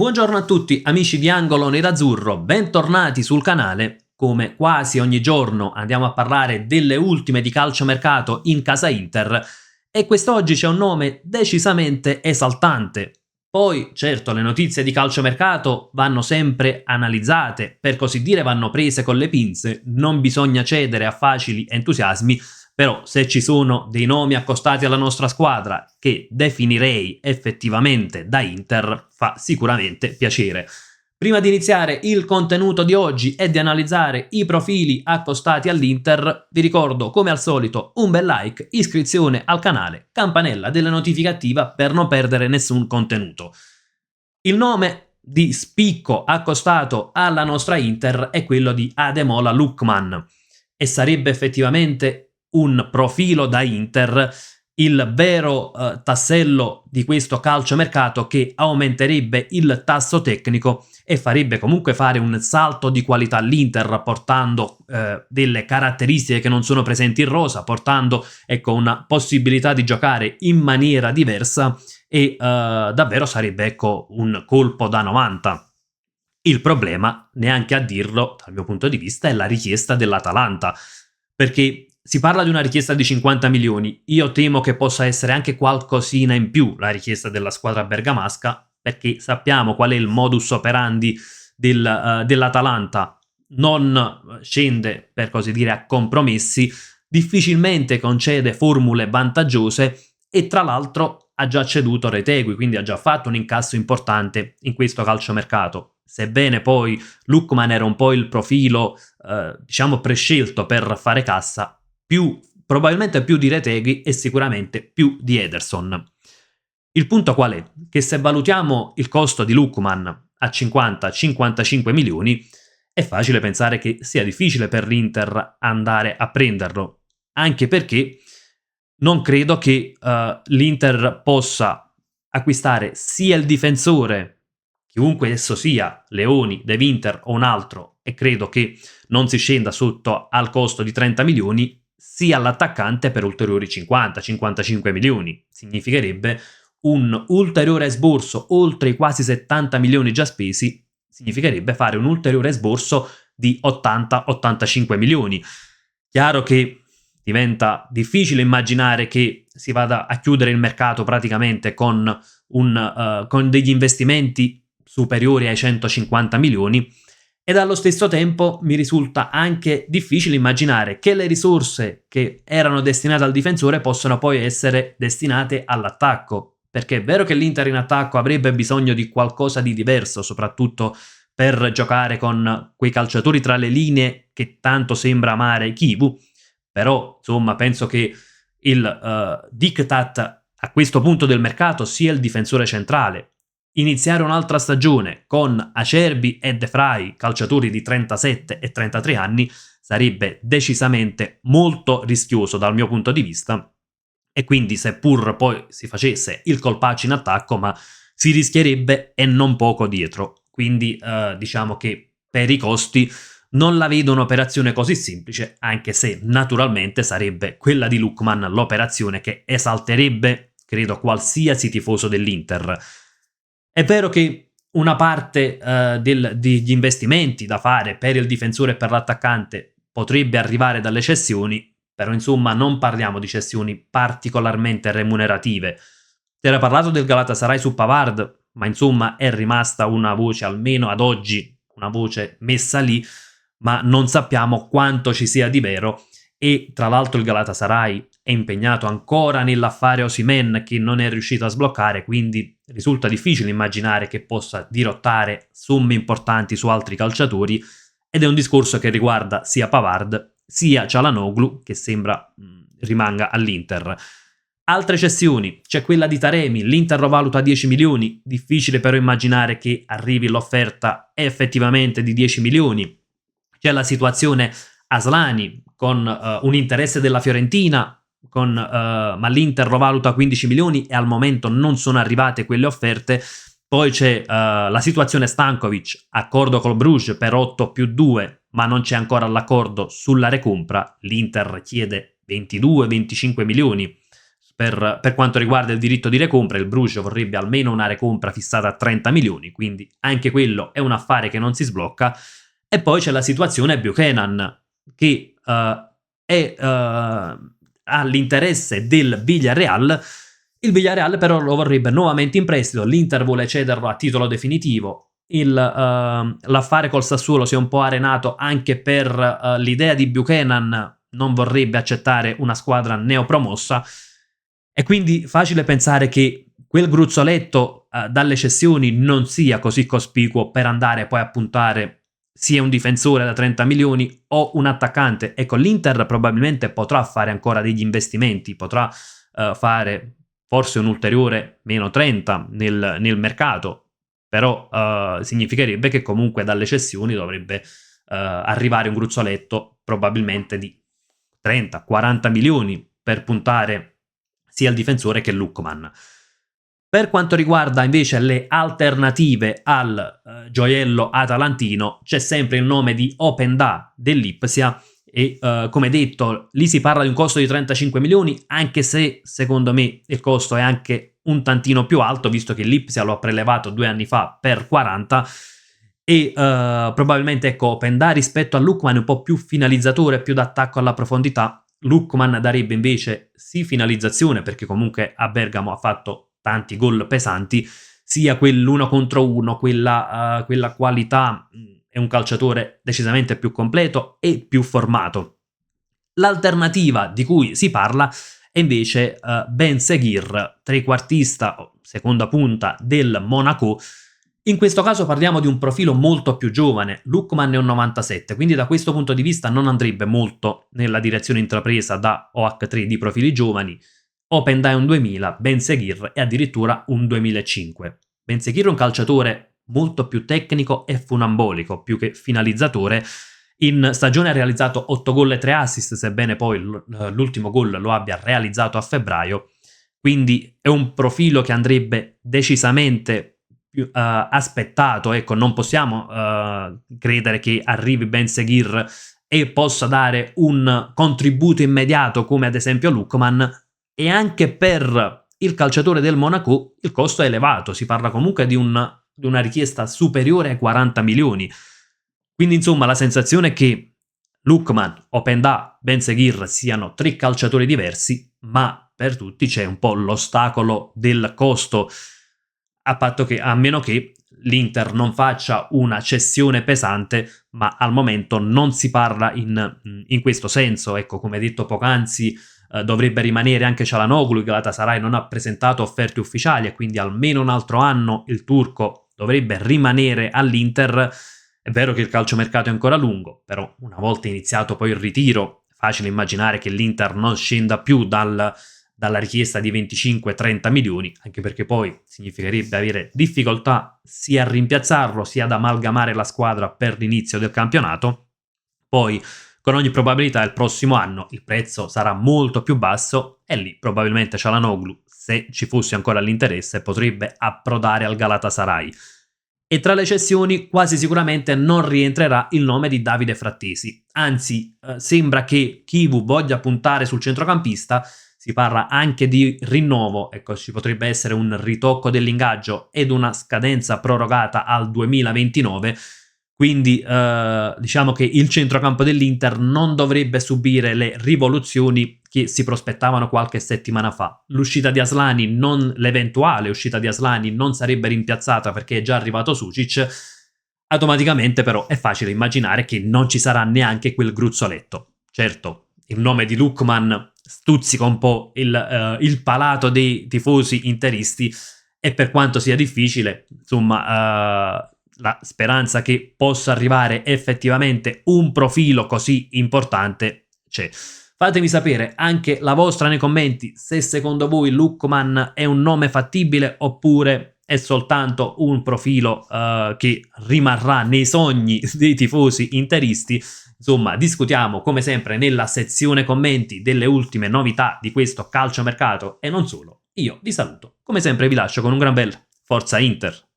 Buongiorno a tutti amici di Angolo Nerazzurro, bentornati sul canale. Come quasi ogni giorno andiamo a parlare delle ultime di calciomercato in casa Inter e quest'oggi c'è un nome decisamente esaltante. Poi, certo, le notizie di calciomercato vanno sempre analizzate, per così dire vanno prese con le pinze, non bisogna cedere a facili entusiasmi, però se ci sono dei nomi accostati alla nostra squadra che definirei effettivamente da Inter, fa sicuramente piacere. Prima di iniziare il contenuto di oggi e di analizzare i profili accostati all'Inter, vi ricordo come al solito un bel like, iscrizione al canale, campanella delle notifiche attiva per non perdere nessun contenuto. Il nome di spicco accostato alla nostra Inter è quello di Ademola Lookman e sarebbe effettivamente un profilo da Inter, il vero tassello di questo calciomercato che aumenterebbe il tasso tecnico e farebbe comunque fare un salto di qualità all'Inter, portando delle caratteristiche che non sono presenti in rosa, portando una possibilità di giocare in maniera diversa e davvero sarebbe un colpo da 90. Il problema, neanche a dirlo dal mio punto di vista, è la richiesta dell'Atalanta, perché si parla di una richiesta di 50 milioni, io temo che possa essere anche qualcosina in più la richiesta della squadra bergamasca, perché sappiamo qual è il modus operandi dell'Atalanta, non scende per così dire a compromessi, difficilmente concede formule vantaggiose e tra l'altro ha già ceduto Retegui, quindi ha già fatto un incasso importante in questo calciomercato. Sebbene poi Lookman era un po' il profilo prescelto per fare cassa, probabilmente più di Retegui e sicuramente più di Ederson. Il punto qual è? Che se valutiamo il costo di Lookman a 50-55 milioni, è facile pensare che sia difficile per l'Inter andare a prenderlo, anche perché non credo che l'Inter possa acquistare sia il difensore, chiunque esso sia, Leoni, De Winter o un altro, e credo che non si scenda sotto al costo di 30 milioni, sia l'attaccante per ulteriori 50-55 milioni. Significherebbe un ulteriore esborso oltre i quasi 70 milioni già spesi, significherebbe fare un ulteriore esborso di 80-85 milioni. Chiaro che diventa difficile immaginare che si vada a chiudere il mercato praticamente con degli investimenti superiori ai 150 milioni, ed allo stesso tempo mi risulta anche difficile immaginare che le risorse che erano destinate al difensore possano poi essere destinate all'attacco, perché è vero che l'Inter in attacco avrebbe bisogno di qualcosa di diverso, soprattutto per giocare con quei calciatori tra le linee che tanto sembra amare Chivu, però insomma penso che il diktat a questo punto del mercato sia il difensore centrale. Iniziare un'altra stagione con Acerbi e De Vrij, calciatori di 37 e 33 anni, sarebbe decisamente molto rischioso dal mio punto di vista, e quindi seppur poi si facesse il colpaccio in attacco, ma si rischierebbe e non poco dietro. Quindi diciamo che per i costi non la vedo un'operazione così semplice, anche se naturalmente sarebbe quella di Lookman l'operazione che esalterebbe, credo, qualsiasi tifoso dell'Inter. È vero che una parte degli investimenti da fare per il difensore e per l'attaccante potrebbe arrivare dalle cessioni, però insomma non parliamo di cessioni particolarmente remunerative. Si era parlato del Galatasaray su Pavard, ma insomma è rimasta una voce, almeno ad oggi, una voce messa lì, ma non sappiamo quanto ci sia di vero, e tra l'altro il Galatasaray è impegnato ancora nell'affare Osimhen che non è riuscito a sbloccare, quindi risulta difficile immaginare che possa dirottare somme importanti su altri calciatori, ed è un discorso che riguarda sia Pavard sia Çalhanoğlu, che sembra rimanga all'Inter. Altre cessioni, c'è quella di Taremi, l'Inter lo valuta a 10 milioni, difficile però immaginare che arrivi l'offerta effettivamente di 10 milioni. C'è la situazione Aslani con un interesse della Fiorentina, ma l'Inter lo valuta a 15 milioni e al momento non sono arrivate quelle offerte. Poi c'è la situazione Stankovic, accordo col Bruges per 8+2, ma non c'è ancora l'accordo sulla recompra. L'Inter chiede 22-25 milioni per quanto riguarda il diritto di recompra, il Bruges vorrebbe almeno una recompra fissata a 30 milioni, quindi anche quello è un affare che non si sblocca. E poi c'è la situazione Buchanan, che ha l'interesse del Villarreal. Il Villarreal però lo vorrebbe nuovamente in prestito, l'Inter vuole cederlo a titolo definitivo. L'affare col Sassuolo si è un po' arenato anche per l'idea di Buchanan, non vorrebbe accettare una squadra neopromossa, e quindi facile pensare che quel gruzzoletto dalle cessioni non sia così cospicuo per andare poi a puntare sia un difensore da 30 milioni o un attaccante. Ecco, l'Inter probabilmente potrà fare ancora degli investimenti, potrà fare forse un ulteriore meno 30 nel mercato, però significherebbe che comunque dalle cessioni dovrebbe arrivare un gruzzoletto probabilmente di 30-40 milioni per puntare sia il difensore che Lookman. Per quanto riguarda invece le alternative al gioiello atalantino, c'è sempre il nome di Openda dell'Ipsia e come detto lì si parla di un costo di 35 milioni, anche se secondo me il costo è anche un tantino più alto, visto che l'Ipsia lo ha prelevato 2 anni fa per 40, e probabilmente ecco Openda rispetto a Lookman è un po' più finalizzatore, più d'attacco alla profondità. Lookman darebbe invece sì finalizzazione, perché comunque a Bergamo ha fatto tanti gol pesanti, sia quell'1 contro 1, quella qualità. È un calciatore decisamente più completo e più formato. L'alternativa di cui si parla è invece Ben Seguir, trequartista o seconda punta del Monaco. In questo caso parliamo di un profilo molto più giovane, Lookman è un 97, quindi da questo punto di vista non andrebbe molto nella direzione intrapresa da OH3 di profili giovani. Openda è un 2000, Ben Seguir è addirittura un 2005. Ben Seguir è un calciatore molto più tecnico e funambolico, più che finalizzatore. In stagione ha realizzato 8 gol e 3 assist, sebbene poi l'ultimo gol lo abbia realizzato a febbraio. Quindi è un profilo che andrebbe decisamente più aspettato. Ecco, non possiamo credere che arrivi Ben Seguir e possa dare un contributo immediato come ad esempio Lookman. E anche per il calciatore del Monaco il costo è elevato, si parla comunque di una richiesta superiore ai 40 milioni. Quindi insomma la sensazione è che Lookman, Openda, Ben Seguir siano 3 calciatori diversi, ma per tutti c'è un po' l'ostacolo del costo, a meno che l'Inter non faccia una cessione pesante, ma al momento non si parla in questo senso. Ecco, come detto poc'anzi, dovrebbe rimanere anche Çalhanoğlu. Il Galatasaray non ha presentato offerte ufficiali e quindi almeno un altro anno il turco dovrebbe rimanere all'Inter. È vero che il calciomercato è ancora lungo, però una volta iniziato poi il ritiro, è facile immaginare che l'Inter non scenda più dalla richiesta di 25-30 milioni, anche perché poi significherebbe avere difficoltà sia a rimpiazzarlo sia ad amalgamare la squadra per l'inizio del campionato. Poi con ogni probabilità il prossimo anno il prezzo sarà molto più basso e lì probabilmente Çalhanoğlu, se ci fosse ancora l'interesse, potrebbe approdare al Galatasaray. E tra le cessioni quasi sicuramente non rientrerà il nome di Davide Frattesi, anzi sembra che Chivu voglia puntare sul centrocampista. Si parla anche di rinnovo, ecco, ci potrebbe essere un ritocco dell'ingaggio ed una scadenza prorogata al 2029, quindi diciamo che il centrocampo dell'Inter non dovrebbe subire le rivoluzioni che si prospettavano qualche settimana fa. L'eventuale uscita di Aslani non sarebbe rimpiazzata perché è già arrivato Sucic. Automaticamente però è facile immaginare che non ci sarà neanche quel gruzzoletto. Certo, il nome di Lookman stuzzica un po' il palato dei tifosi interisti, e per quanto sia difficile, insomma, la speranza che possa arrivare effettivamente un profilo così importante c'è. Fatemi sapere anche la vostra nei commenti, se secondo voi Lookman è un nome fattibile oppure è soltanto un profilo che rimarrà nei sogni dei tifosi interisti. Insomma, discutiamo come sempre nella sezione commenti delle ultime novità di questo calciomercato e non solo. Io vi saluto, come sempre vi lascio con un gran bel Forza Inter!